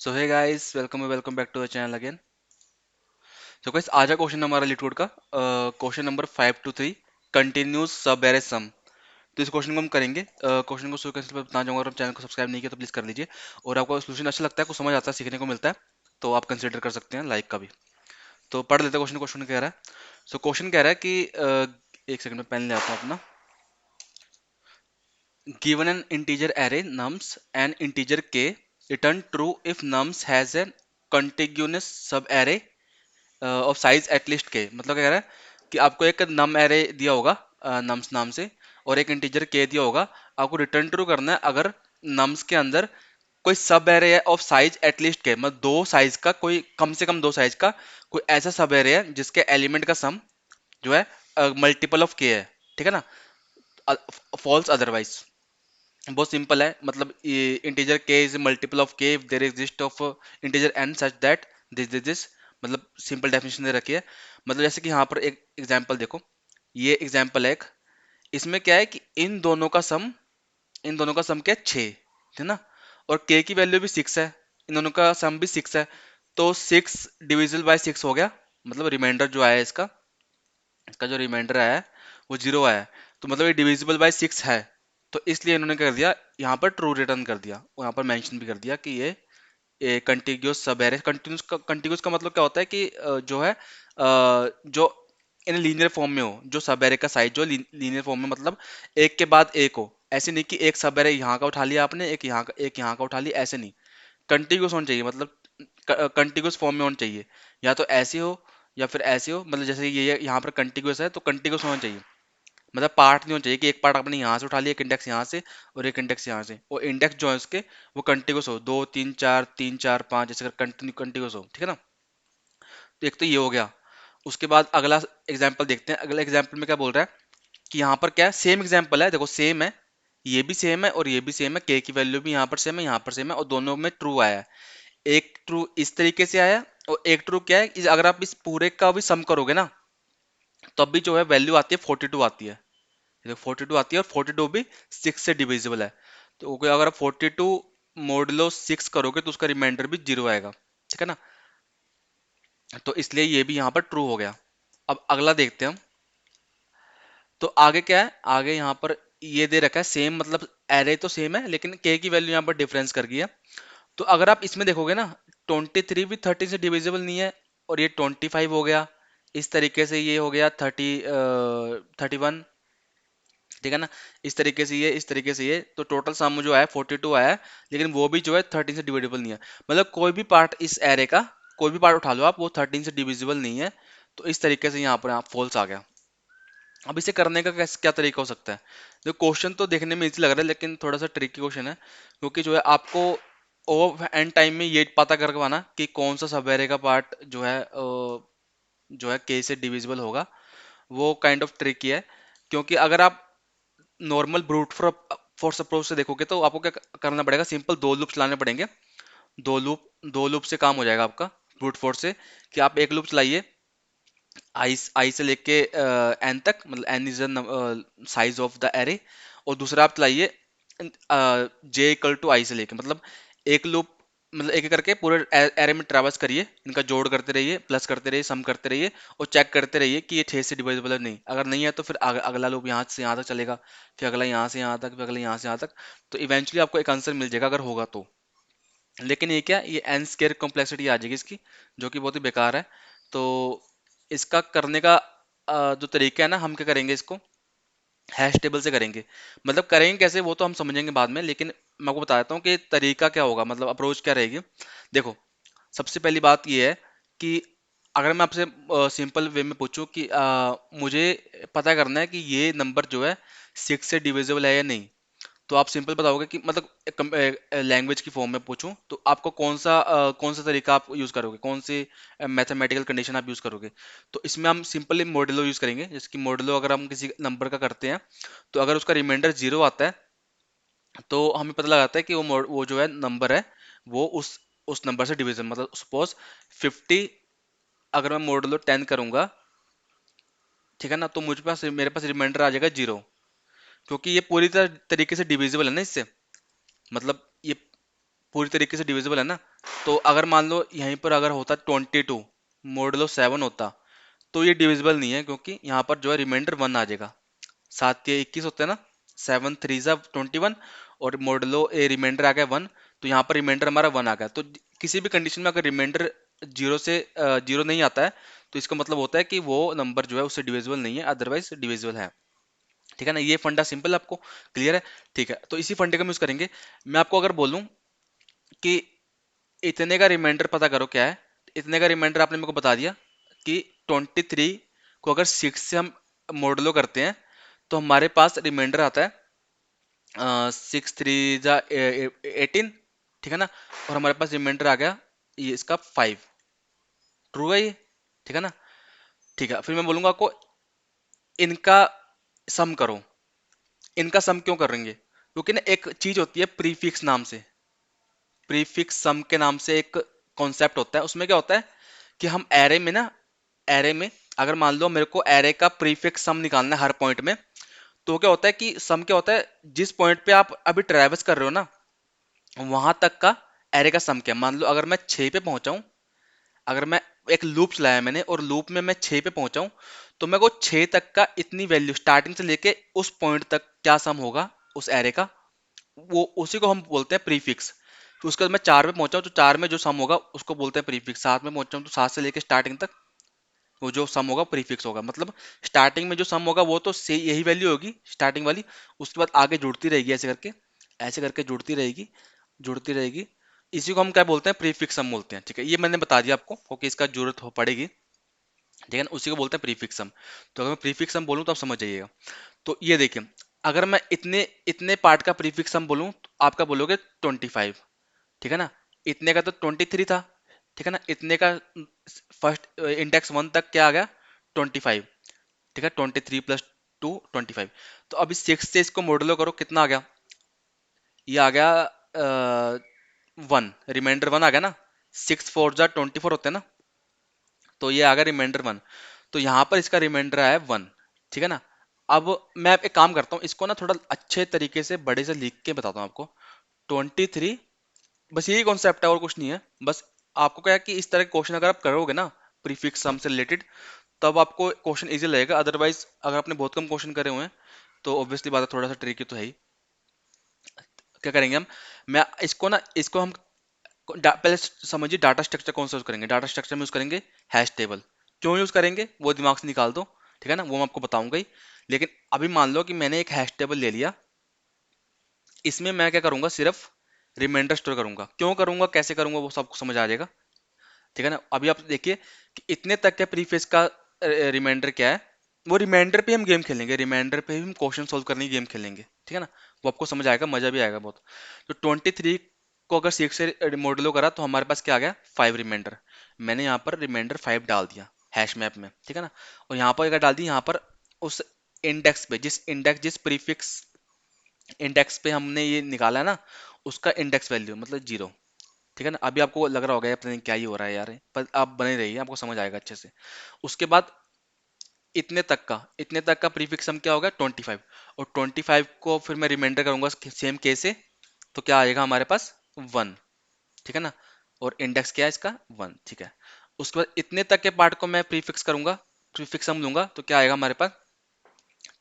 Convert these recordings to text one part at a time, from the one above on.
So hey guys, welcome back to the channel again. So guys, आज का question हमारा LeetCode का question number 5 to 3 continuous subarray sum. तो इस question को हम करेंगे। क्वेश्चन को शुरू करने से पहले बताना चाहूंगा, अगर चैनल को सब्सक्राइब नहीं किया तो प्लीज कर लीजिए। और आपको सोल्यूशन अच्छा लगता है, कुछ समझ आता है, सीखने को मिलता है, तो आप कंसिडर कर सकते हैं लाइक का भी। तो पढ़ लेते हैं क्वेश्चन। क्वेश्चन कह रहा है, सो क्वेश्चन कह रहा है कि एक सेकंड में पेन ले आता हूँ अपना। Given an integer array nums and integer k, return true if nums has a contiguous sub array of size at least के। मतलब क्या कह रहा है कि आपको एक नम एरे दिया होगा नम्स नाम से, और एक इंटीजर के दिया होगा। आपको रिटर्न ट्रू करना है अगर नम्स के अंदर कोई सब एरे है ऑफ साइज एटलीस्ट के, मतलब दो साइज का, कोई कम से कम दो साइज का कोई ऐसा सब एरे है जिसके एलिमेंट का सम जो है मल्टीपल ऑफ के है। ठीक है ना? False otherwise. बहुत सिंपल है, मतलब integer k is multiple of k if there exist of integer n such that this मतलब सिंपल डेफिनेशन दे रखी है। मतलब जैसे कि यहाँ पर एक एग्जांपल देखो, ये एग्जांपल है एक। इसमें क्या है कि इन दोनों का सम क्या है, 6 है ना। और के की वैल्यू भी 6 है, इन दोनों का सम भी 6 है। तो 6 डिविजिबल बाय 6 हो गया। मतलब रिमाइंडर जो आया है इसका, इसका जो रिमाइंडर आया है वो 0 आया है। तो मतलब ये डिविजिबल बाय 6 है। तो इसलिए इन्होंने कर दिया, यहाँ पर ट्रू रिटर्न कर दिया, और यहाँ पर मेंशन भी कर दिया कि ये कंटिग्यूस सब एरे। कंटिग्यूस का मतलब क्या होता है कि जो है जो इन लीनियर फॉर्म में हो, जो सब एरे का साइज जो लीनियर फॉर्म में, मतलब एक के बाद एक हो। ऐसे नहीं कि एक सब एरे यहाँ का उठा लिया आपने, एक यहाँ का उठा लिया, ऐसे नहीं। कंटिग्यूस होना चाहिए, मतलब कंटिग्यूस फॉर्म में होना चाहिए। या तो ऐसे हो या फिर ऐसे हो, मतलब जैसे ये यहाँ पर कंटिग्यूस है तो कंटिग्यूस होना चाहिए। मतलब पार्ट नहीं होना चाहिए कि एक पार्ट आपने यहाँ से उठा लिया, एक इंडेक्स यहाँ से और एक इंडेक्स यहाँ से, और इंडेक्स जो है उसके वो कंटिन्यूस हो, दो तीन चार पाँच ऐसे कंटिन्यूस हो। ठीक है ना? तो एक तो ये हो गया। उसके बाद अगला एग्जाम्पल देखते हैं। अगला एग्जाम्पल में क्या बोल रहा है कि यहाँ पर क्या है, सेम एग्जाम्पल है, देखो सेम है, ये भी सेम है और ये भी सेम है। के की वैल्यू भी यहाँ पर सेम है, यहाँ पर सेम है, और दोनों में ट्रू आया है। एक ट्रू इस तरीके से आया, और एक ट्रू क्या है, अगर आप इस पूरे का भी सम करोगे ना, तब भी जो है वैल्यू आती है 42 आती है। देखो 42 आती है, और 42 भी 6 से डिविजिबल है। तो अगर आप 42 मोडुलो 6 करोगे तो उसका रिमाइंडर भी 0 आएगा। ठीक है ना? तो इसलिए ये भी यहाँ पर ट्रू हो गया। अब अगला देखते हैं हम। तो आगे क्या है, आगे यहाँ पर ये दे रखा है सेम, मतलब एरे तो सेम है लेकिन के की वैल्यू यहाँ पर डिफरेंस कर गई है। तो अगर आप इसमें देखोगे ना, 23 भी 30 से डिविजिबल नहीं है, और ये 25 हो गया। इस तरीके से ये हो गया 31। ठीक है ना? इस तरीके से ये, इस तरीके से ये, तो टोटल सम जो है 42 आया है। लेकिन वो भी जो है 13 से डिविजिबल नहीं है। मतलब कोई भी पार्ट इस एरे का, कोई भी पार्ट उठा लो आप, वो 13 से डिविजिबल नहीं है। तो इस तरीके से यहाँ पर आप फॉल्स आ गया। अब इसे करने का क्या तरीका हो सकता है? जो क्वेश्चन तो देखने में इजी लग रहा है लेकिन थोड़ा सा ट्रिकी क्वेश्चन है, क्योंकि जो है आपको ओ एंड टाइम में ये पता करवाना कि कौन सा सब एरे का पार्ट जो है के से डिविजिबल होगा। वो काइंड ऑफ ट्रिकी है, क्योंकि अगर आप नॉर्मल ब्रूट फोर्स अप्रोच से देखोगे तो आपको क्या करना पड़ेगा, सिंपल दो लूप चलाने पड़ेंगे। दो लूप से काम हो जाएगा आपका ब्रूट फोर्स से। कि आप एक लूप चलाइए आई से लेके एन तक, मतलब n is the size of the array. और दूसरा आप चलाइए जे इक्वल टू आई से लेके, मतलब एक लूप, मतलब एक एक करके पूरे एरे में ट्रैवर्स करिए, इनका जोड़ करते रहिए, प्लस करते रहिए, सम करते रहिए, और चेक करते रहिए कि ये 6 से डिविजिबल है नहीं। अगर नहीं है तो फिर अगला लूप यहाँ से यहाँ तक चलेगा, फिर अगला यहाँ से यहाँ तक, फिर अगला यहाँ से यहाँ तक। तो इवेंचुअली आपको एक आंसर मिल जाएगा अगर होगा तो। लेकिन ये क्या, ये एन स्केयर कॉम्प्लेक्सिटी आ जाएगी इसकी, जो कि बहुत ही बेकार है। तो इसका करने का जो तरीका है ना, हम क्या करेंगे इसको हैश टेबल से करेंगे। मतलब करेंगे कैसे वो तो हम समझेंगे बाद में, लेकिन मैं आपको बता देता हूँ कि तरीका क्या होगा, मतलब अप्रोच क्या रहेगी। देखो, सबसे पहली बात ये है कि अगर मैं आपसे सिंपल वे में पूछूं कि मुझे पता करना है कि ये नंबर जो है 6 से डिविजिबल है या नहीं, तो आप सिंपल बताओगे कि, मतलब लैंग्वेज की फॉर्म में पूछूं तो आपको कौन सा तरीका आप यूज करोगे, कौन सी मैथमेटिकल कंडीशन आप यूज करोगे। तो इसमें हम सिंपली मॉडुलो यूज करेंगे। जैसे कि मॉडुलो अगर हम किसी नंबर का करते हैं, तो अगर उसका रिमाइंडर 0 आता है, तो हमें पता लगाता है कि वो जो है नंबर है, वो उस नंबर से डिवीजन, मतलब सपोज 50, अगर मैं मॉडुलो 10 करूंगा, ठीक है ना, तो मेरे पास रिमाइंडर आ जाएगा 0। क्योंकि ये तरीके से डिविजिबल है ना इससे, मतलब ये पूरी तरीके से डिविजिबल है ना। तो अगर मान लो यहीं पर अगर होता 22 मॉडुलो 7 होता, तो ये डिविजिबल नहीं है, क्योंकि यहाँ पर जो है रिमाइंडर 1 आ जाएगा। 7 के 21 होते हैं ना, 7 3 जा 21, और मॉडुलो ए रिमाइंडर आ गया 1, तो यहाँ पर रिमाइंडर हमारा 1 आ गया। तो किसी भी कंडीशन में अगर रिमाइंडर जीरो नहीं आता है, तो इसका मतलब होता है कि वो नंबर जो है उससे डिविजिबल नहीं है, अदरवाइज डिविजिबल है। ठीक है ना, ये फंडा सिंपल आपको क्लियर है। ठीक है, तो इसी फंडे का यूज करेंगे। मैं आपको अगर बोलूं कि इतने का रिमाइंडर पता करो क्या है, इतने का रिमाइंडर आपने मेरे को बता दिया कि 23 को अगर 6 से हम मॉडुलो करते हैं, तो हमारे पास रिमाइंडर आता है 6 3 जा 18, ठीक है ना, और हमारे पास रिमाइंडर आ गया ये इसका 5। ट्रू है ये? ठीक है ना। ठीक है, फिर मैं बोलूंगा आपको इनका सम करो। इनका सम क्यों करेंगे? क्योंकि ना एक चीज होती है प्रीफिक्स नाम से, प्रीफिक्स सम के नाम से एक कॉन्सेप्ट होता है। उसमें क्या होता है कि हम एरे में ना, एरे में अगर मान लो मेरे को एरे का प्रीफिक्स सम निकालना है हर पॉइंट में, तो क्या होता है कि सम क्या होता है, जिस पॉइंट पे आप अभी ट्रेवल्स कर रहे हो ना, वहां तक का एरे का सम क्या है। मान लो अगर मैं 6 पे पहुंचा हूं, अगर मैं एक लूप चलाया मैंने और लूप में मैं 6 पे पहुंचा हूं, तो मेरे को 6 तक का इतनी वैल्यू स्टार्टिंग से लेके उस पॉइंट तक क्या सम होगा उस एरे का, वो उसी को हम बोलते हैं प्रीफिक्स। फिर उसके बाद मैं 4 पे पहुंचा हूं, तो 4 में जो सम होगा उसको बोलते हैं प्रीफिक्स। 7 में पहुंचा हूं, तो 7 से लेके स्टार्टिंग तक वो जो सम होगा प्रीफिक्स होगा। मतलब स्टार्टिंग में जो सम होगा वो तो से यही वैल्यू होगी स्टार्टिंग वाली, उसके बाद आगे जुड़ती रहेगी, ऐसे करके जुड़ती रहेगी, जुड़ती रहेगी। इसी को हम क्या बोलते हैं, प्रीफिक्स सम बोलते हैं। ठीक है, ये मैंने बता दिया आपको, क्योंकि इसका जरूरत हो पड़ेगी। ठीक है ना, उसी को बोलते हैं प्रीफिक्स सम। तो अगर मैं प्रीफिक्स सम बोलूँ तो आप समझ जाइएगा। तो ये देखिए, अगर मैं इतने इतने पार्ट का प्रीफिक्स सम बोलूँ तो आपका बोलोगे 25। ठीक है ना, इतने का तो 23 था। ठीक है ना, इतने का फर्स्ट इंडेक्स 1 तक क्या आ गया, 25। ठीक है, 23 + 2 25। तो अभी 6 से इसको मॉडुलो करो, कितना आ गया, ये आ गया 1, रिमाइंडर 1 आ गया ना। 6 4 जा 24 होते हैं ना, तो ये आ गया रिमाइंडर 1। तो यहाँ पर इसका रिमाइंडर आया 1। ठीक है ना। अब मैं एक काम करता हूँ, इसको ना थोड़ा अच्छे तरीके से बड़े से लिख के बताता हूँ आपको। 23, बस यही कॉन्सेप्ट है और कुछ नहीं है। बस आपको क्या है कि इस तरह के क्वेश्चन अगर आप करोगे ना प्रीफिक्स सम से रिलेटेड, तब आपको क्वेश्चन इजी लगेगा। अदरवाइज अगर आपने बहुत कम क्वेश्चन करे हुए हैं, तो ऑब्वियसली बात है थोड़ा सा ट्रिकी तो है ही। क्या करेंगे हम, मैं इसको ना, इसको हम पहले समझिए डाटा स्ट्रक्चर कौन सा यूज करेंगे। डाटा स्ट्रक्चर में यूज करेंगे हैश टेबल। क्यों यूज करेंगे वो दिमाग से निकाल दो। ठीक है ना, वो मैं आपको बताऊंगा ही। लेकिन अभी मान लो कि मैंने एक हैश टेबल ले लिया, इसमें मैं क्या करूंगा, सिर्फ रिमाइंडर स्टोर करूंगा। क्यों करूंगा, कैसे करूंगा, वो सबको समझ आ जाएगा। ठीक है ना, अभी आप देखिए कि इतने तक के प्रीफेस का रिमाइंडर क्या है। वो रिमाइंडर पे हम गेम खेलेंगे, रिमाइंडर पे हम क्वेश्चन सोल्व करने की गेम खेलेंगे। ठीक है ना, वो आपको समझ आएगा, मजा भी आएगा बहुत। तो 23 को अगर 6 से मॉडुलो करा, तो हमारे पास क्या आ गया, 5 रिमाइंडर। मैंने यहाँ पर रिमाइंडर 5 डाल दिया हैश मैप में। ठीक है ना, और यहाँ पर क्या डाल दी, यहाँ पर उस इंडेक्स पे, जिस प्रीफिक्स इंडेक्स पे हमने ये निकाला है ना, उसका इंडेक्स वैल्यू मतलब 0। ठीक है ना, अभी आपको लग रहा होगा यार पता नहीं क्या ही हो रहा है यार, पर आप बने रहिए, आपको समझ आएगा अच्छे से। उसके बाद इतने तक का प्रीफिक्स सम क्या होगा, 25। और 25 को फिर मैं रिमाइंडर करूंगा सेम के से, तो क्या आएगा हमारे पास, 1। ठीक है ना, और इंडेक्स क्या है इसका, 1। ठीक है, उसके बाद इतने तक के पार्ट को मैं प्रीफिक्स करूंगा, प्रीफिक्स सम लूंगा, तो क्या आएगा हमारे पास,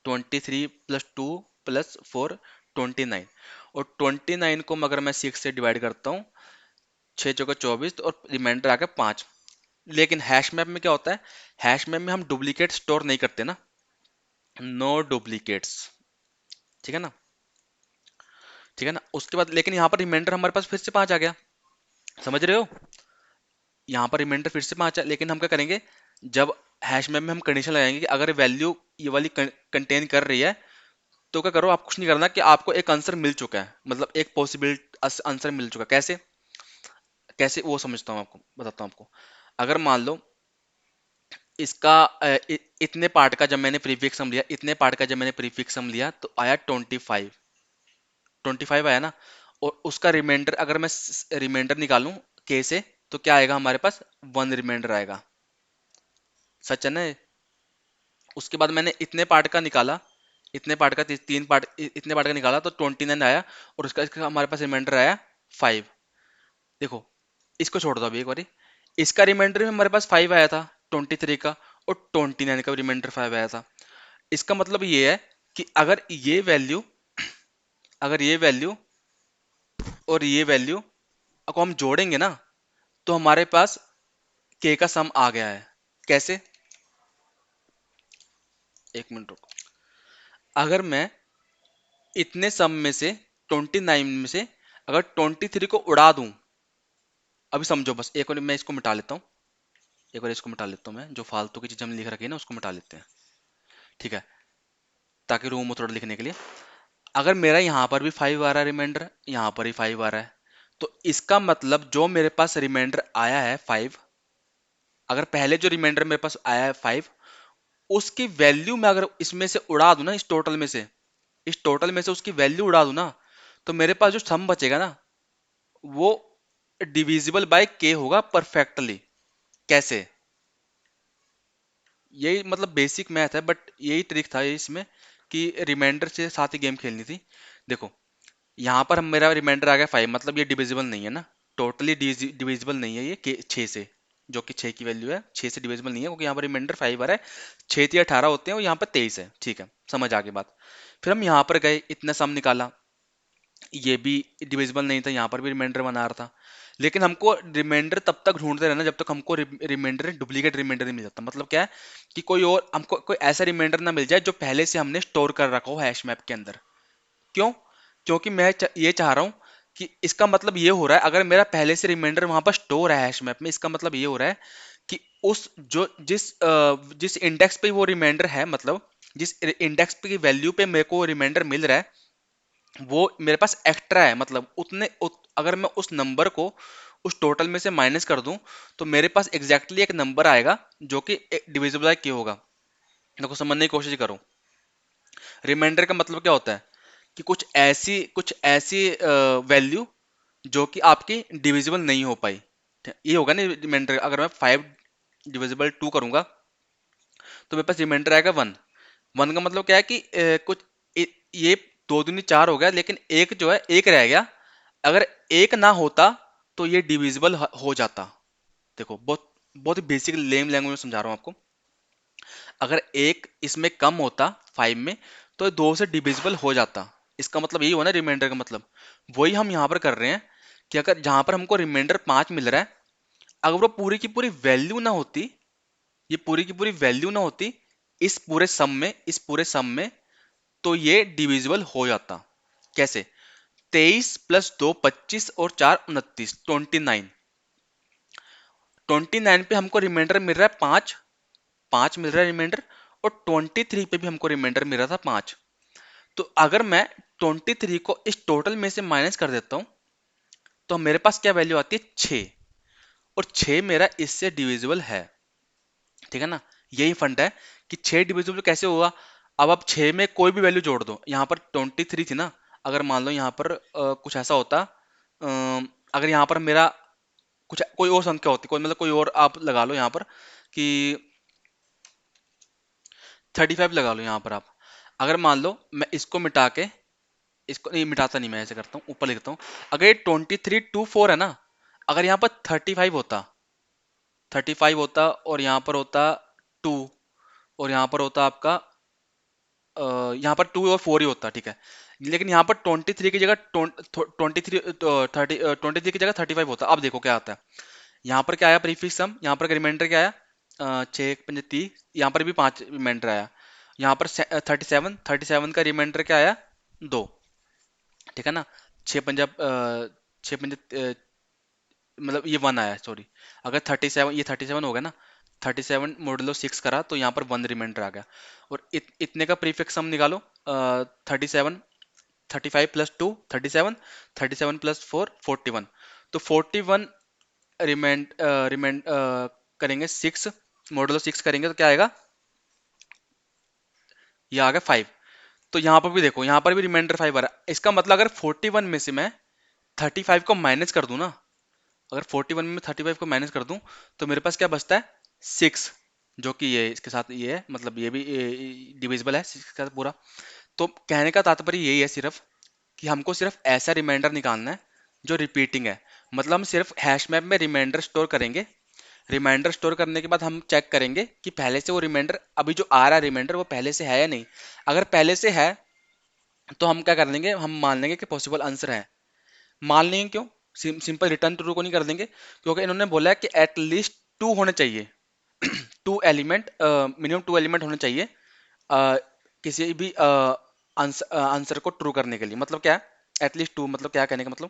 23 + 2 + 4 29। और 29 को अगर मैं 6 से डिवाइड करता हूँ, 6 × 4 = 24, और रिमाइंडर आ गया 5। लेकिन हैश मैप में क्या होता है, हैश मैप में हम डुप्लीकेट स्टोर नहीं करते ना, नो डुप्लीकेट्स। ठीक है ना। ठीक है ना, उसके बाद लेकिन यहाँ पर रिमाइंडर हमारे पास फिर से 5 आ गया, समझ रहे हो। यहाँ पर रिमाइंडर फिर से 5 है, लेकिन हम क्या करेंगे, जब हैश मैप में हम कंडीशन लगाएंगे कि अगर वैल्यू ये वाली कंटेन कर रही है, तो क्या करो, आप कुछ नहीं करना कि आपको एक आंसर मिल चुका है, मतलब एक पॉसिबल आंसर मिल चुका है। कैसे, कैसे वो समझता हूँ आपको, बताता हूँ आपको। अगर मान लो इसका इतने पार्ट का जब मैंने प्रीफिक्स सम लिया, इतने पार्ट का जब मैंने प्रीफिक्स सम लिया, तो आया 25। 25 आया ना, और उसका रिमाइंडर अगर मैं रिमाइंडर निकालूं के से, तो क्या आएगा हमारे पास, 1 रिमाइंडर आएगा। सच है ना ये? उसके बाद मैंने इतने पार्ट का निकाला, इतने पार्ट का 3 पार्ट, इतने पार्ट का निकाला, तो 29 आया, और उसका इसका हमारे पास रिमाइंडर आया 5। देखो, इसको छोड़ दो अभी एक बारी। इसका रिमाइंडर में हमारे पास 5 आया था 23 का, और 29 का रिमाइंडर 5 आया था। इसका मतलब ये है कि अगर ये वैल्यू और ये वैल्यू को हम जोड़ेंगे ना, तो हमारे पास के का सम आ गया है। कैसे? एक मिनट रुको। अगर मैं इतने सम में से 29 में से अगर 23 को उड़ा दूं, अभी समझो बस, एक बार मैं इसको मिटा लेता हूँ। एक बार इसको मिटा लेता हूँ, मैं जो फालतू की चीज हमने लिख रखी है ना उसको मिटा लेते हैं। ठीक है, ताकि रूम हो थोड़ा लिखने के लिए। अगर मेरा यहाँ पर भी 5 आ रहा है रिमाइंडर, यहाँ पर ही 5 आ रहा है, तो इसका मतलब जो मेरे पास रिमाइंडर आया है 5, अगर पहले जो रिमाइंडर मेरे पास आया है 5, उसकी वैल्यू मैं अगर इसमें से उड़ा दूं ना, इस टोटल में से उसकी वैल्यू उड़ा दूं ना, तो मेरे पास जो सम बचेगा ना, वो डिविजिबल बाय के होगा परफेक्टली। कैसे? यही मतलब बेसिक मैथ है, बट यही ट्रिक था ये इसमें, कि रिमाइंडर से साथ ही गेम खेलनी थी। देखो, यहाँ पर हम मेरा रिमाइंडर आ गया 5, मतलब ये डिविजिबल नहीं है ना, टोटली डिविजिबल नहीं है ये 6 से, जो कि 6 की वैल्यू है, 6 से डिविजिबल नहीं है, क्योंकि यहाँ पर रिमाइंडर 5 आ रहा है। 6 या 18 होते हैं और यहाँ पर 23 है। ठीक है, समझ आ गई बात। फिर हम यहाँ पर गए, इतना सम निकाला, ये भी डिविजिबल नहीं था, यहाँ पर भी रिमाइंडर बना रहा था। लेकिन हमको रिमाइंडर तब तक ढूंढते रहना जब तक हमको रिमाइंडर डुप्लीकेट रिमाइंडर नहीं मिल जाता। मतलब क्या है कि कोई और हमको कोई ऐसा रिमाइंडर ना मिल जाए जो पहले से हमने स्टोर कर रखा हो हैश मैप के अंदर। क्यों? क्योंकि ये चाह रहा हूं कि इसका मतलब ये हो रहा है, अगर मेरा पहले से रिमाइंडर वहां पर स्टोर है हैश मैप में, इसका मतलब ये हो रहा है कि उस जो जिस इंडेक्स पे वो रिमाइंडर है, मतलब जिस इंडेक्स पे की वैल्यू पे मेरे को रिमाइंडर मिल रहा है, वो मेरे पास एक्स्ट्रा है। मतलब अगर मैं उस नंबर को उस टोटल में से माइनस कर दूं, तो मेरे पास एग्जैक्टली एक नंबर आएगा जो कि डिविजिबल बाय के होगा। देखो, समझने की कोशिश करो। रिमाइंडर का मतलब क्या होता है कि कुछ ऐसी वैल्यू जो कि आपकी डिविजिबल नहीं हो पाई। ये होगा ना रिमाइंडर। अगर मैं 5 डिविजिबल 2 करूंगा, तो मेरे पास रिमाइंडर आएगा 1। 1 का मतलब क्या है कि ये 2 दूनी 4 हो गया, लेकिन एक जो है एक रह गया। अगर एक ना होता तो ये डिविजिबल हो जाता। देखो, बहुत बहुत ही बेसिक लेम लैंग्वेज में समझा रहा हूँ आपको। अगर एक इसमें कम होता 5 में, तो 2 से डिविजिबल हो जाता। इसका मतलब यही हुआ ना रिमाइंडर का मतलब। वही हम यहाँ पर कर रहे हैं कि अगर जहां पर हमको रिमाइंडर 5 मिल रहा है, अगर वो पूरी की पूरी वैल्यू ना होती, ये पूरी की पूरी वैल्यू ना होती इस पूरे सम में, तो ये डिविजिबल हो जाता। कैसे? 23 + 2 25 और 4 29, 29। 29 पे हमको रिमाइंडर मिल रहा है 5, 5 मिल रहा है रिमाइंडर। और 23 पे भी हमको रिमाइंडर मिल रहा था 5। तो अगर मैं 23 को इस टोटल में से माइनस कर देता हूं, तो मेरे पास क्या वैल्यू आती है? 6। और 6 मेरा इससे डिविजिबल है। ठीक है ना? यही फंड है कि 6 डिविजिबल कैसे हुआ। अब आप 6 में कोई भी वैल्यू जोड़ दो। यहाँ पर 23 थी ना, अगर मान लो यहाँ पर कुछ ऐसा होता, अगर यहाँ पर मेरा कुछ कोई और संख्या होती, कोई मतलब कोई और आप लगा लो यहाँ पर कि 35 लगा लो यहाँ पर आप। अगर मान लो मैं इसको मिटा के, इसको नहीं मिटाता, नहीं, मैं ऐसे करता हूँ, ऊपर लिखता हूँ। अगर ये 23 2 4 है ना, अगर यहाँ पर 35 होता और यहाँ पर होता 2, और यहाँ पर होता आपका यहाँ पर 2 और 4 ही होता। ठीक है, लेकिन यहाँ पर 23 की जगह 23 की जगह 35 होता। अब देखो क्या आता है। यहाँ पर क्या आया? प्रीफिक्स सम। यहाँ पर रिमाइंडर क्या आया? 6 × 5 = 30। यहाँ पर भी 5 रिमाइंडर आया। यहाँ पर 37 का रिमाइंडर क्या आया? 2। ठीक है ना? 6 × 5 मतलब ये 1 आया, सॉरी। अगर 37, ये 37 हो गया ना, 37 मॉडुलो 6 करा तो यहाँ पर 1 रिमाइंडर आ गया। और इतने का प्रीफिक्स सम निकालो। 37, 35 + 2 37, 37 + 4 41। तो 41 रिमाइंड रिमाइंड करेंगे 6, मॉडुलो 6 करेंगे तो क्या आएगा? ये आ गया 5। तो यहाँ पर भी देखो, यहाँ पर भी रिमाइंडर 5 आ रहा है। इसका मतलब अगर 41 में से मैं 35 को माइनस कर दूं ना, अगर 41 में 35 को माइनस कर दूं, तो मेरे पास क्या बचता है? 6, जो कि ये इसके साथ ये है, मतलब ये भी डिविजिबल है 6 के साथ पूरा। तो कहने का तात्पर्य यही है सिर्फ, कि हमको सिर्फ ऐसा रिमाइंडर निकालना है जो रिपीटिंग है। मतलब हम सिर्फ हैश मैप में रिमाइंडर स्टोर करेंगे। रिमाइंडर स्टोर करने के बाद हम चेक करेंगे कि पहले से वो रिमाइंडर, अभी जो आ रहा है रिमाइंडर, वो पहले से है या नहीं। अगर पहले से है तो हम क्या कर लेंगे, हम मान लेंगे कि पॉसिबल आंसर है। मान लेंगे क्यों, सिंपल रिटर्न ट्रू को नहीं कर देंगे, क्योंकि इन्होंने बोला है कि एटलीस्ट टू होने चाहिए। Two element, minimum two element होने चाहिए किसी भी आंसर को ट्रू करने के लिए। मतलब क्या है एटलीस्ट टू, मतलब क्या कहने का मतलब,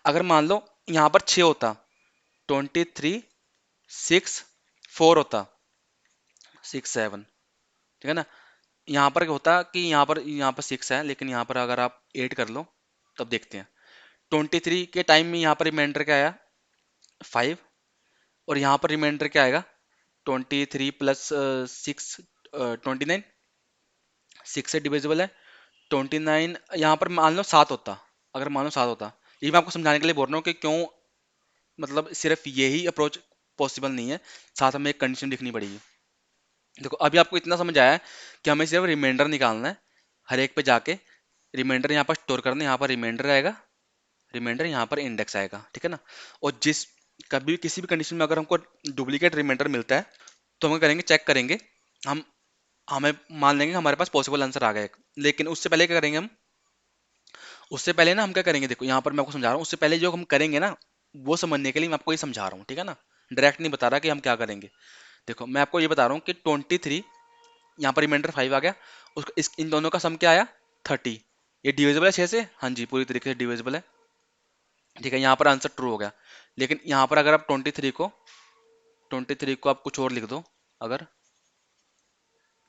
अगर मान लो यहाँ पर 6 होता, 23, 6, 4 होता, 6, 7, ठीक है ना। यहाँ पर क्या होता कि यहाँ पर 6 है, लेकिन यहाँ पर अगर आप 8 कर लो तब देखते हैं। 23 के टाइम में यहाँ पर रिमाइंडर क्या आया, 5, और यहाँ पर रिमाइंडर क्या आएगा, 23 प्लस 6, 29, 6 से डिविजिबल है 29। यहाँ पर मान लो 7 होता, अगर मान लो 7 होता, ये मैं आपको समझाने के लिए बोल रहा हूँ कि क्यों, मतलब सिर्फ यही अप्रोच पॉसिबल नहीं है, साथ हमें एक कंडीशन लिखनी पड़ेगी। देखो अभी आपको इतना समझ आया है कि हमें सिर्फ रिमाइंडर निकालना है, हर एक पे जाके रिमाइंडर यहाँ पर स्टोर करना है, यहाँ पर रिमाइंडर आएगा, रिमाइंडर यहाँ पर इंडेक्स आएगा, ठीक है ना। और जिस कभी भी किसी भी कंडीशन में अगर हमको डुप्लीकेट रिमाइंडर मिलता है तो हम करेंगे, चेक करेंगे, हम हमें मान लेंगे हमारे पास पॉसिबल आंसर आ गया एक। लेकिन उससे पहले क्या करेंगे हम, उससे पहले ना हम क्या करेंगे, देखो यहाँ पर मैं आपको समझा रहा हूँ, उससे पहले जो हम करेंगे ना, वो समझने के लिए मैं आपको ये समझा रहा हूँ, ठीक है ना। डायरेक्ट नहीं बता रहा कि हम क्या करेंगे। देखो मैं आपको ये बता रहा हूँ कि 23, यहाँ पर रिमाइंडर 5 आ गया, उसका इन दोनों का सम क्या आया, 30। ये डिविजिबल है 6 से, हाँ जी पूरी तरीके से डिविजिबल है, ठीक है। यहाँ पर आंसर ट्रू हो गया। लेकिन यहाँ पर अगर आप 23 को आप कुछ और लिख दो, अगर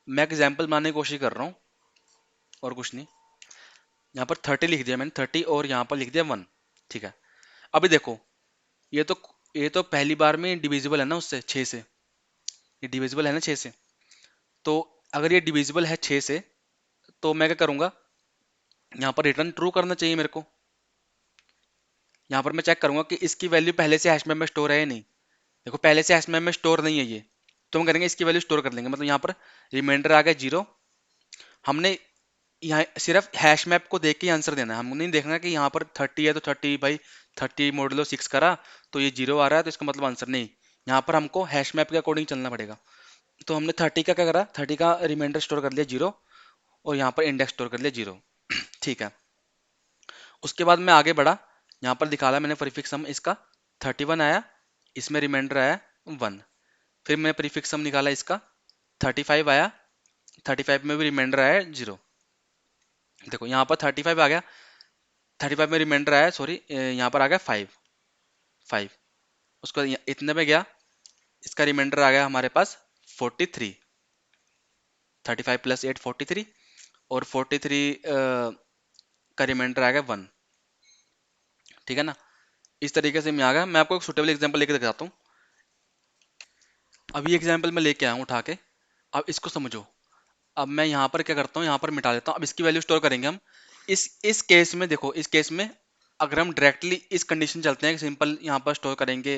मैं एग्जाम्पल बनाने की कोशिश कर रहा हूँ और कुछ नहीं, यहाँ पर 30 लिख दिया मैंने, 30, और यहाँ पर लिख दिया 1, ठीक है। अभी देखो ये तो ये तो पहली बार में डिविजिबल है ना उससे, 6 से, ये डिविजिबल है ना 6 से। तो अगर ये डिविजिबल है 6 से, तो मैं क्या करूंगा, यहाँ पर रिटर्न ट्रू करना चाहिए मेरे को। यहाँ पर मैं चेक करूंगा कि इसकी वैल्यू पहले से हैश मैप में स्टोर है या नहीं। देखो पहले से हैश मैप में स्टोर नहीं है ये, तो हम करेंगे इसकी वैल्यू स्टोर कर लेंगे। मतलब यहाँ पर रिमाइंडर आ गया 0, हमने यहाँ सिर्फ हैश मैप को देख के ही आंसर देना है, हमको नहीं देखना कि यहाँ पर 30 है तो 30 भाई 30 मॉडलो 6 करा तो ये 0 आ रहा है तो इसका मतलब आंसर नहीं। यहाँ पर हमको हैश मैप के अकॉर्डिंग चलना पड़ेगा। तो हमने 30 का क्या करा, 30 का रिमाइंडर स्टोर कर लिया 0, और यहाँ पर इंडेक्स स्टोर कर लिया 0, ठीक है। उसके बाद मैं आगे बढ़ा, यहाँ पर दिखा मैंने प्रीफिक्स सम इसका 31 आया, इसमें रिमाइंडर आया 1। फिर मैंने प्रीफिक्स सम निकाला इसका 35 आया, 35 में भी रिमाइंडर आया 0। देखो यहाँ पर 35 आ गया, 35 में रिमाइंडर आया, सॉरी यहाँ पर आ गया 5, उसको इतने में गया, इसका रिमाइंडर आ गया हमारे पास 43, 35 प्लस 8 43, और 43 का रिमाइंडर आ गया 1, ठीक है ना। इस तरीके से मैं आ गया। मैं आपको एक सुटेबल एग्जांपल लेके दिखाता हूँ। अभी एग्जांपल मैं लेके आया हूँ उठा के, अब इसको समझो। अब मैं यहाँ पर क्या करता हूँ, यहाँ पर मिटा देता हूँ, अब इसकी वैल्यू स्टोर करेंगे हम। इस केस में देखो, इस केस में अगर हम डायरेक्टली इस कंडीशन चलते हैं कि सिंपल यहाँ पर स्टोर करेंगे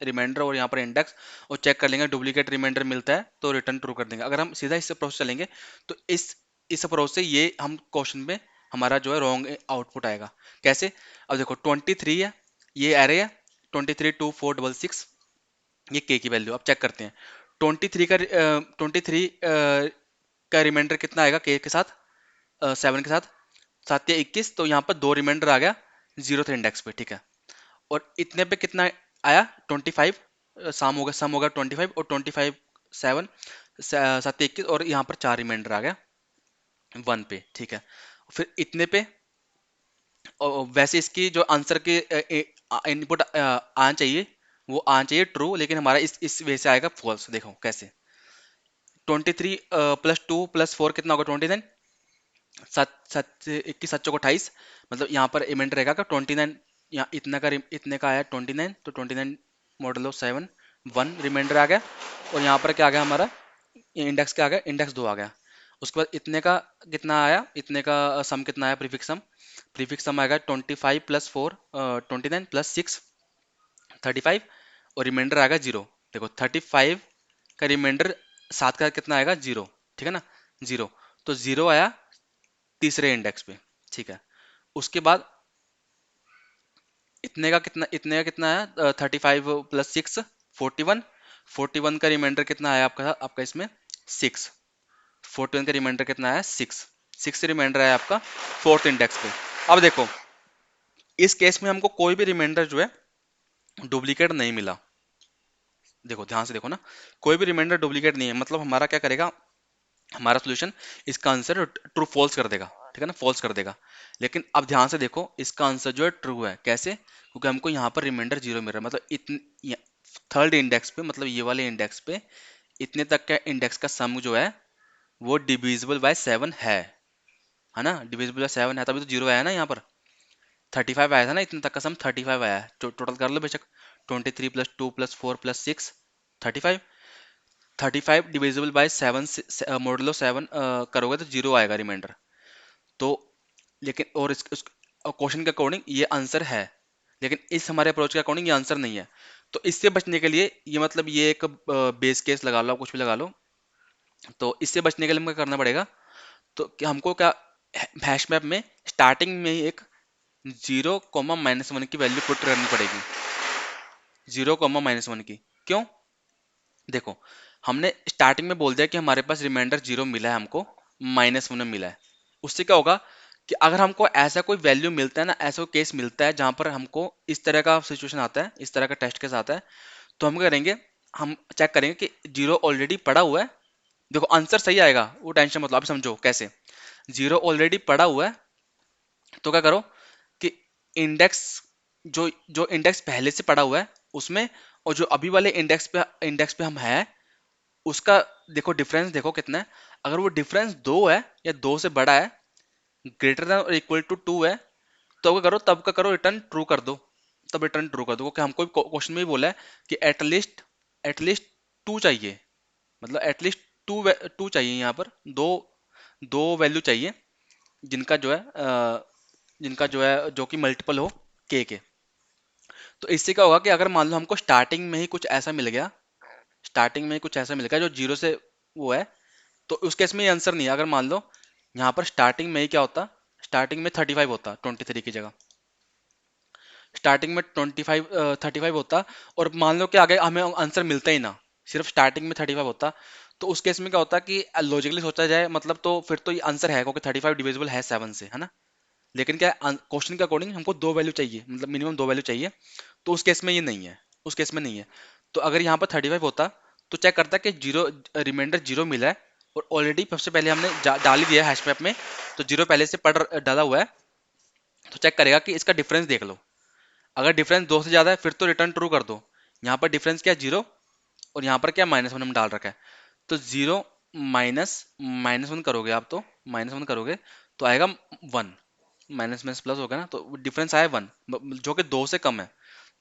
रिमाइंडर और यहाँ पर इंडेक्स, और चेक कर लेंगे डुप्लीकेट रिमाइंडर मिलता है तो रिटर्न ट्रू कर देंगे। अगर हम सीधा इस अप्रोच चलेंगे तो इस अप्रोच से ये हम क्वेश्चन में हमारा जो है रॉन्ग आउटपुट आएगा। कैसे, अब देखो 23 है, ये एरे है 232466, ये के की वैल्यू। अब चेक करते हैं 23 का रिमाइंडर कितना आएगा के साथ, 7 के साथ, 7 या 21, तो यहाँ पर 2 रिमाइंडर आ गया 0 थे इंडेक्स पे, ठीक है। और इतने पे कितना आया 25, सम होगा 25 और 25 7, 7 21, और यहाँ पर 4 रिमाइंडर आ गया 1 पे, ठीक है। फिर इतने पे, और वैसे इसकी जो आंसर के इनपुट आना चाहिए, वो आना चाहिए ट्रू, लेकिन हमारा इस वे से आएगा फॉल्स। देखो कैसे, 23 प्लस 2 प्लस 4 कितना होगा 29, 7 21 7 चौको 28, मतलब यहाँ पर इवेंट रहेगा का 29, यहाँ इतने का आया 29, तो 29 मॉडल ऑफ 7, 1 रिमाइंडर आ गया, और यहाँ पर क्या आ गया हमारा, इंडेक्स क्या आ गया, इंडेक्स 2 आ गया। उसके बाद इतने का कितना आया, इतने का सम कितना आया, प्रीफिक्स सम आएगा 25 प्लस 4 29 प्लस 6 35, और रिमाइंडर आएगा 0। देखो 35 का रिमाइंडर 7 का कितना आएगा 0, ठीक है ना, 0, तो 0 आया तीसरे इंडेक्स पे, ठीक है। उसके बाद इतने का कितना है, 35 + 6 41। 41 का रिमाइंडर कितना है आपका आपका इसमें 6। 41 का रिमाइंडर कितना है 6। 6 रिमाइंडर है आपका फोर्थ इंडेक्स पे। अब देखो इस केस में हमको कोई भी रिमाइंडर जो है डुप्लीकेट नहीं मिला। देखो ध्यान से देखो ना, कोई भी रिमाइंडर डुप्लीकेट नहीं है, मतलब हमारा क्या करेगा, हमारा सॉल्यूशन इसका आंसर ट्रू फॉल्स कर देगा, ठीक है ना, फॉल्स कर देगा। लेकिन अब ध्यान से देखो इसका आंसर जो है ट्रू है, कैसे, क्योंकि हमको यहाँ पर रिमाइंडर जीरो मिल रहा है, मतलब इतने थर्ड इंडेक्स पे, मतलब ये वाले इंडेक्स पे इतने तक का इंडेक्स का सम जो है वो डिविजिबल बाय 7 है ना, डिविजिबल बाय 7 है, तभी तो जीरो आया ना यहाँ पर। 35 आया था ना, इतने तक का सम 35 आया है, टोटल कर लो बेशक। 23 + 2 + 4 + 6 35। 35 डिविजिबल बाय 7 से मॉडुलो 7 करोगे तो जीरो आएगा रिमाइंडर। तो लेकिन और इस क्वेश्चन के अकॉर्डिंग ये आंसर है, लेकिन इस हमारे अप्रोच के अकॉर्डिंग ये आंसर नहीं है। तो इससे बचने के लिए ये मतलब ये एक बेस केस लगा लो, आप कुछ भी लगा लो। तो इससे बचने के लिए हमको क्या करना पड़ेगा, तो कि हमको क्या हैश मैप में स्टार्टिंग में ही एक 0, -1 की वैल्यू पुट करनी पड़ेगी। 0, -1 की क्यों, देखो हमने स्टार्टिंग में बोल दिया कि हमारे पास रिमाइंडर जीरो मिला है, हमको -1 में मिला है। उससे क्या होगा कि अगर हमको ऐसा कोई वैल्यू मिलता है ना, ऐसा कोई केस मिलता है जहां पर हमको इस तरह का सिचुएशन आता है, इस तरह का टेस्ट केस आता है, तो हम क्या करेंगे, हम चेक करेंगे कि जीरो ऑलरेडी पड़ा हुआ है। देखो आंसर सही आएगा, वो टेंशन मतलब आप समझो कैसे। जीरो ऑलरेडी पड़ा हुआ है, तो क्या करो कि इंडेक्स जो इंडेक्स पहले से पड़ा हुआ है उसमें, और जो अभी वाले इंडेक्स पे हम है उसका देखो डिफरेंस देखो कितना है। अगर वो डिफरेंस दो है या दो से बड़ा है, ग्रेटर देन और इक्वल टू टू है, तो क्या करो, तब का करो रिटर्न ट्रू कर दो। तब रिटर्न ट्रू कर दो, क्योंकि हमको क्वेश्चन में ही बोला है कि एटलीस्ट टू चाहिए, मतलब एटलीस्ट टू चाहिए यहाँ पर, दो दो वैल्यू चाहिए जिनका जो है जो कि मल्टीपल हो के। तो इससे क्या होगा कि अगर मान लो हमको स्टार्टिंग में ही कुछ ऐसा मिल गया, स्टार्टिंग में ही कुछ ऐसा मिल गया जो जीरो से वो है, तो उस केस में ये आंसर नहीं है। अगर मान लो यहाँ पर स्टार्टिंग में ही क्या होता, स्टार्टिंग में 35 होता 23 की जगह, स्टार्टिंग में 35 होता, और मान लो कि आगे हमें आंसर मिलता ही ना, सिर्फ स्टार्टिंग में 35 होता, तो उस केस में क्या होता कि लॉजिकली सोचा जाए, मतलब तो फिर तो ये आंसर है, क्योंकि 35 डिविजिबल है 7 से, है ना। लेकिन क्या क्वेश्चन के अकॉर्डिंग हमको दो वैल्यू चाहिए, मतलब मिनिमम दो वैल्यू चाहिए, तो उस केस में ये नहीं है, उस केस में नहीं है। तो अगर यहाँ पर 35 होता तो चेक करता कि जीरो रिमाइंडर जीरो मिला है, और ऑलरेडी सबसे पहले हमने डाल ही दिया है हैश मैप में, तो जीरो पहले से डाला हुआ है, तो चेक करेगा कि इसका डिफरेंस देख लो। अगर डिफरेंस दो से ज्यादा है फिर तो रिटर्न ट्रू कर दो। यहाँ पर डिफरेंस क्या है, जीरो, और यहाँ पर क्या -1 हम डाल रखा है, तो जीरो माइनस माइनस वन करोगे आप, तो -1 करोगे तो आएगा 1, माइनस माइनस प्लस होगा ना, तो डिफरेंस आया 1, जो कि दो से कम है।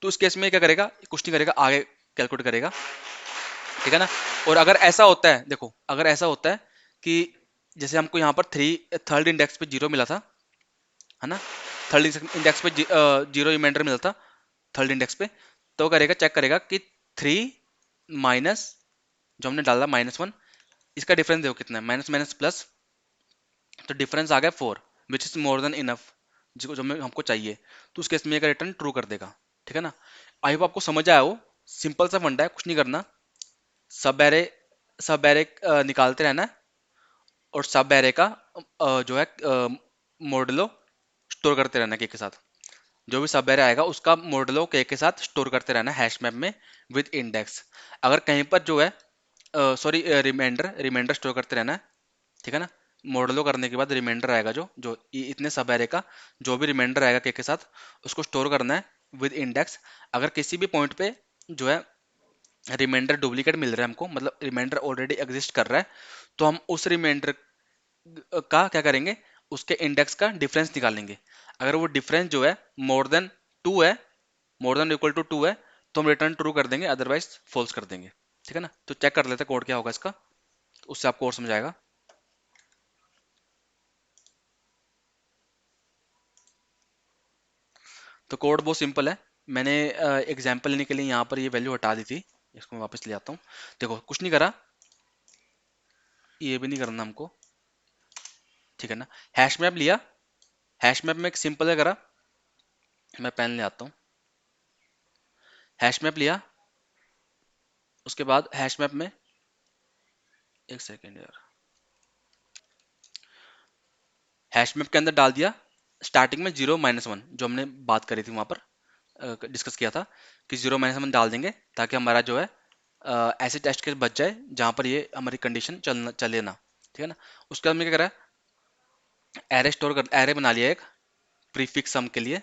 तो उस केस में क्या करेगा, कुछ नहीं करेगा, आगे कैलकुलेट करेगा, ठीक है ना। और अगर ऐसा होता है, देखो अगर ऐसा होता है कि जैसे हमको यहाँ पर थर्ड इंडेक्स पे जीरो मिला था, है ना, थर्ड इंडेक्स पे जीरो रिमाइंडर मिला था थर्ड इंडेक्स पे, तो करेगा, चेक करेगा कि थ्री माइनस जो हमने डाला -1, इसका डिफरेंस देखो कितना है, माइनस माइनस प्लस, तो डिफरेंस आ गया 4, which is more than enough, जो जो हमको चाहिए। तो उस केस में का रिटर्न ट्रू कर देगा, ठीक है ना। आई होप आपको समझ आया हो, सिंपल सा फंडा है, कुछ नहीं करना। सब एरे निकालते रहना है, और सब एरे का जो है मॉडलो स्टोर करते रहना के साथ। जो भी सब एरे आएगा उसका मॉडलो के साथ स्टोर करते रहना हैश मैप में विद इंडेक्स। अगर कहीं पर जो है सॉरी रिमाइंडर रिमाइंडर स्टोर करते रहना है, ठीक है ना। मॉडलो करने के बाद रिमाइंडर आएगा, जो जो इतने सब एरे का जो भी रिमाइंडर आएगा के साथ, उसको स्टोर करना है विद इंडेक्स। अगर किसी भी पॉइंट पे जो है रिमाइंडर डुप्लीकेट मिल रहा है हमको, मतलब रिमाइंडर ऑलरेडी एग्जिस्ट कर रहा है, तो हम उस रिमाइंडर का क्या करेंगे, उसके इंडेक्स का डिफरेंस निकालेंगे। अगर वो डिफरेंस जो है मोर देन टू है, more than equal to two है, तो हम रिटर्न ट्रू कर देंगे, अदरवाइज फॉल्स कर देंगे, ठीक है ना। तो चेक कर लेते हैं कोड क्या होगा इसका, तो उससे आपको और समझ आएगा। तो कोड बहुत सिंपल है, मैंने एग्जाम्पल लेने के लिए यहाँ पर ये वैल्यू हटा दी थी, इसको मैं वापस ले आता हूँ। देखो कुछ नहीं करा, ये भी नहीं करना हमको, ठीक है ना। हैश मैप लिया, हैश मैप में एक सिंपल है करा, मैं पेन ले आता हूँ। हैश मैप लिया, उसके बाद हैश मैप में, एक सेकेंड यार, हैश मैप के अंदर डाल दिया स्टार्टिंग में 0 - 1, जो हमने बात करी थी वहां पर डिस्कस किया था कि 0 - 1 डाल देंगे ताकि हमारा जो है ऐसे टेस्ट केस बच जाए जहां पर ये हमारी कंडीशन चले ना, ठीक है ना। उसके बाद हमने क्या करा, एरे स्टोर कर, एरे बना लिया एक प्रीफिक्स सम के लिए।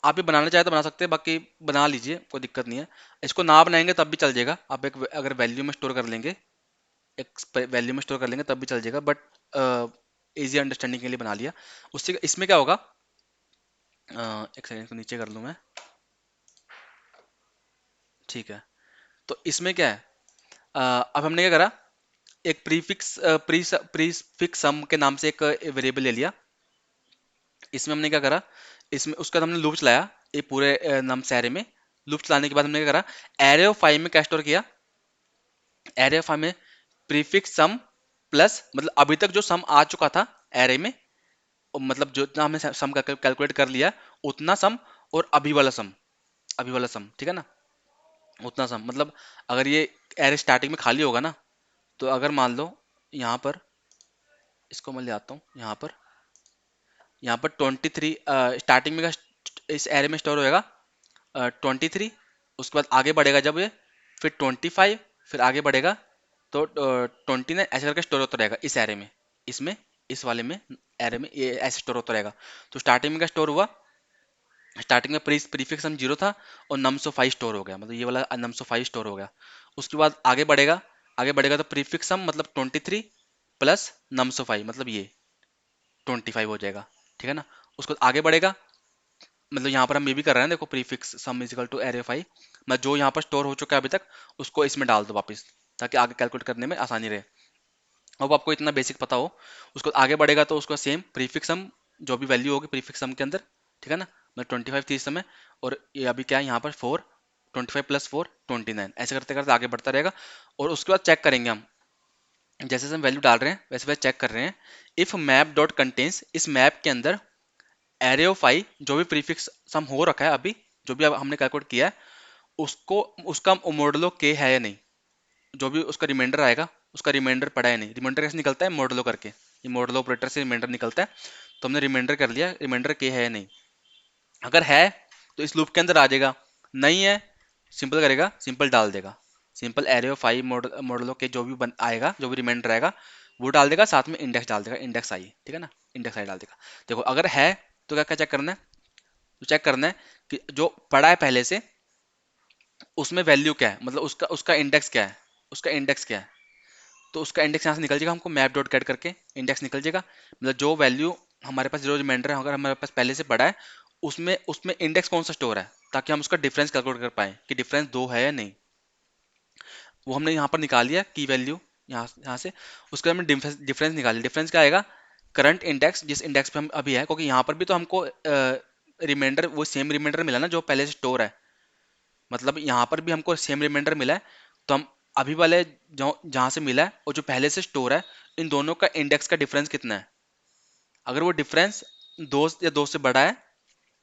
आप ये बनाना चाहे तो बना सकते हैं, बाकी बना लीजिए, कोई दिक्कत नहीं है। इसको ना बनाएंगे तब भी चल जाएगा, आप एक अगर वैल्यू में स्टोर कर लेंगे, एक वैल्यू में स्टोर कर लेंगे तब भी चल जाएगा, बट इजी अंडरस्टैंडिंग के लिए बना लिया। उससे इसमें क्या होगा, एक सेकंड को नीचे कर लूँ मैं, ठीक है। तो इसमें क्या है, अब हमने क्या करा, एक प्रीफिक्स सम के नाम से एक वेरिएबल ले लिया। इसमें हमने क्या करा, इसमें उसका हमने लूप चलाया ये पूरे नम एरे में। लूप चलाने के बाद हमने क्या करा, एरे ऑफ 5 में क्या स्टोर किया, एरे ऑफ 5 में प्रीफिक्स सम प्लस, मतलब अभी तक जो सम आ चुका था एरे में, मतलब जो इतना हमने सम कैलकुलेट कर लिया उतना सम, और अभी वाला सम, ठीक है ना, उतना सम। मतलब अगर ये एरे स्टार्टिंग में खाली होगा ना, तो अगर मान लो यहाँ पर, इसको मैं ले आता हूँ यहाँ पर 23 स्टार्टिंग में इस एरे में स्टोर होएगा 23। उसके बाद आगे बढ़ेगा जब ये, फिर 25, फिर आगे बढ़ेगा तो 29 ऐसे करके स्टोर होता रहेगा इस एरे में, इसमें इस वाले में एरे में ये ऐसे स्टोर होता रहेगा। तो स्टार्टिंग में क्या स्टोर हुआ, स्टार्टिंग में प्रीफिक्स हम 0 था और नम्स ऑफ 5 स्टोर हो गया, मतलब ये वाला नम्स ऑफ 5 स्टोर हो गया। उसके बाद आगे बढ़ेगा तो प्रीफिक्स हम मतलब 23 प्लस नम्स ऑफ 5, मतलब ये 25 हो जाएगा, ठीक है ना। उसको आगे बढ़ेगा, मतलब यहाँ पर हम ये भी कर रहे हैं, देखो prefix sum equal to array 5, मतलब जो यहाँ पर स्टोर हो चुका है अभी तक उसको इसमें डाल दो वापस, ताकि आगे कैलकुलेट करने में आसानी रहे। अब आपको इतना बेसिक पता हो, उसको आगे बढ़ेगा तो उसका सेम प्रीफिक्स सम, जो भी वैल्यू होगी प्रीफिक्स सम के अंदर, ठीक है ना, मतलब 25 थी इस समय, और ये अभी क्या है यहाँ पर 4, 25 प्लस 4 29, ऐसे करते करते आगे बढ़ता रहेगा। और उसके बाद चेक करेंगे हम, जैसे जैसे हम वैल्यू डाल रहे हैं वैसे वैसे चेक कर रहे हैं, इफ मैप डॉट कंटेंस, इस मैप के अंदर एरे ऑफ आई, जो भी प्रीफिक्स सम हो रखा है अभी, जो भी अब हमने कैलकुलेट किया है, उसको उसका मॉडलो के है या नहीं, जो भी उसका रिमाइंडर आएगा उसका रिमाइंडर पड़ा है नहीं। रिमाइंडर कैसे निकलता है, मॉडलो करके, ये मॉडलो ऑपरेटर से रिमाइंडर निकलता है। तो हमने रिमाइंडर कर लिया, रिमाइंडर के है या नहीं, अगर है तो इस लूप के अंदर आ जाएगा, नहीं है सिंपल करेगा, सिंपल डाल देगा, simple array of I modulo के जो भी आएगा, जो भी रिमाइंडर आएगा वो डाल देगा, साथ में इंडेक्स डाल देगा, इंडेक्स आई, ठीक है ना, इंडेक्स आई डाल देगा। देखो अगर है तो क्या क्या चेक करना है, तो चेक करना है कि जो पड़ा है पहले से उसमें वैल्यू क्या है, मतलब उसका उसका इंडेक्स क्या है, उसका इंडेक्स क्या है। तो उसका इंडेक्स यहाँ से निकल जाएगा, हमको मैप डॉट कैट करके इंडेक्स निकल जाएगा, मतलब जो वैल्यू हमारे पास जो रिमाइंडर है अगर हमारे पास पहले से पड़ा है उसमें उसमें इंडेक्स कौन सा स्टोर है, ताकि हम उसका डिफरेंस कैलकुलेट कर पाए कि डिफरेंस 2 है या नहीं। वो हमने यहाँ पर निकाल लिया की वैल्यू, यहाँ से उसके बाद हमने डिफरेंस निकाल लिया। डिफरेंस क्या आएगा, करंट इंडेक्स जिस इंडेक्स पे हम अभी है, क्योंकि यहाँ पर भी तो हमको रिमाइंडर वो सेम रिमाइंडर मिला ना जो पहले से स्टोर है, मतलब यहाँ पर भी हमको सेम रिमाइंडर मिला है। तो हम अभी वाले जो जहाँ से मिला है और जो पहले से स्टोर है, इन दोनों का इंडेक्स का डिफरेंस कितना है। अगर वो डिफरेंस 2 से बड़ा है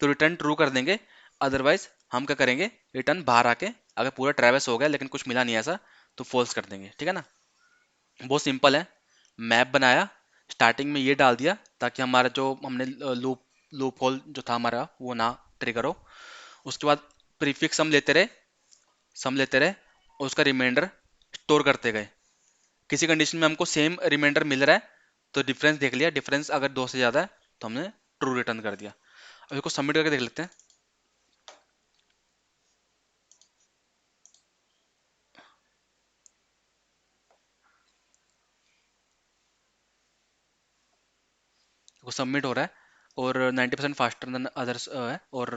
तो रिटर्न ट्रू कर देंगे, अदरवाइज हम क्या करेंगे, रिटर्न बाहर आके, अगर पूरा ट्रैवल्स हो गया लेकिन कुछ मिला नहीं ऐसा तो फॉल्स कर देंगे, ठीक है ना। बहुत सिंपल है, मैप बनाया, स्टार्टिंग में ये डाल दिया ताकि हमारा जो हमने लूप लूप होल जो था हमारा वो ना ट्रिगर हो। उसके बाद प्रीफिक्स सम लेते रहे और उसका रिमाइंडर स्टोर करते गए। किसी कंडीशन में हमको सेम रिमाइंडर मिल रहा है तो डिफरेंस देख लिया, डिफरेंस अगर 2 से ज़्यादा है तो हमने ट्रू रिटर्न कर दिया। अब इसको सबमिट करके देख लेते हैं। वो सबमिट हो रहा है और 90% फास्टर देन अदर्स है, और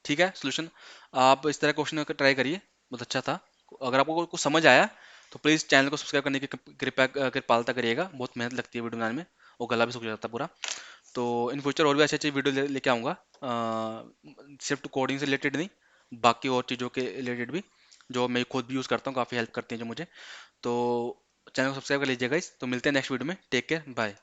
ठीक है सोल्यूशन। आप इस तरह क्वेश्चन ट्राई करिए, बहुत अच्छा था। अगर आपको कुछ समझ आया तो प्लीज़ चैनल को सब्सक्राइब करने की कृपया कृपालता करिएगा, बहुत मेहनत लगती है वीडियो बनाने में, और गला भी सूख जाता है पूरा। तो इन फ्यूचर और भी अच्छी अच्छी वीडियो लेके आऊँगा, सिर्फ कोडिंग से रिलेटेड नहीं, बाकी और चीज़ों के रिलेटेड भी, जो मैं खुद भी यूज़ करता हूँ, काफ़ी हेल्प करती हैं जो मुझे। तो चैनल को सब्सक्राइब कर लीजिएगा इस, तो मिलते हैं नेक्स्ट वीडियो में, टेक केयर, बाय।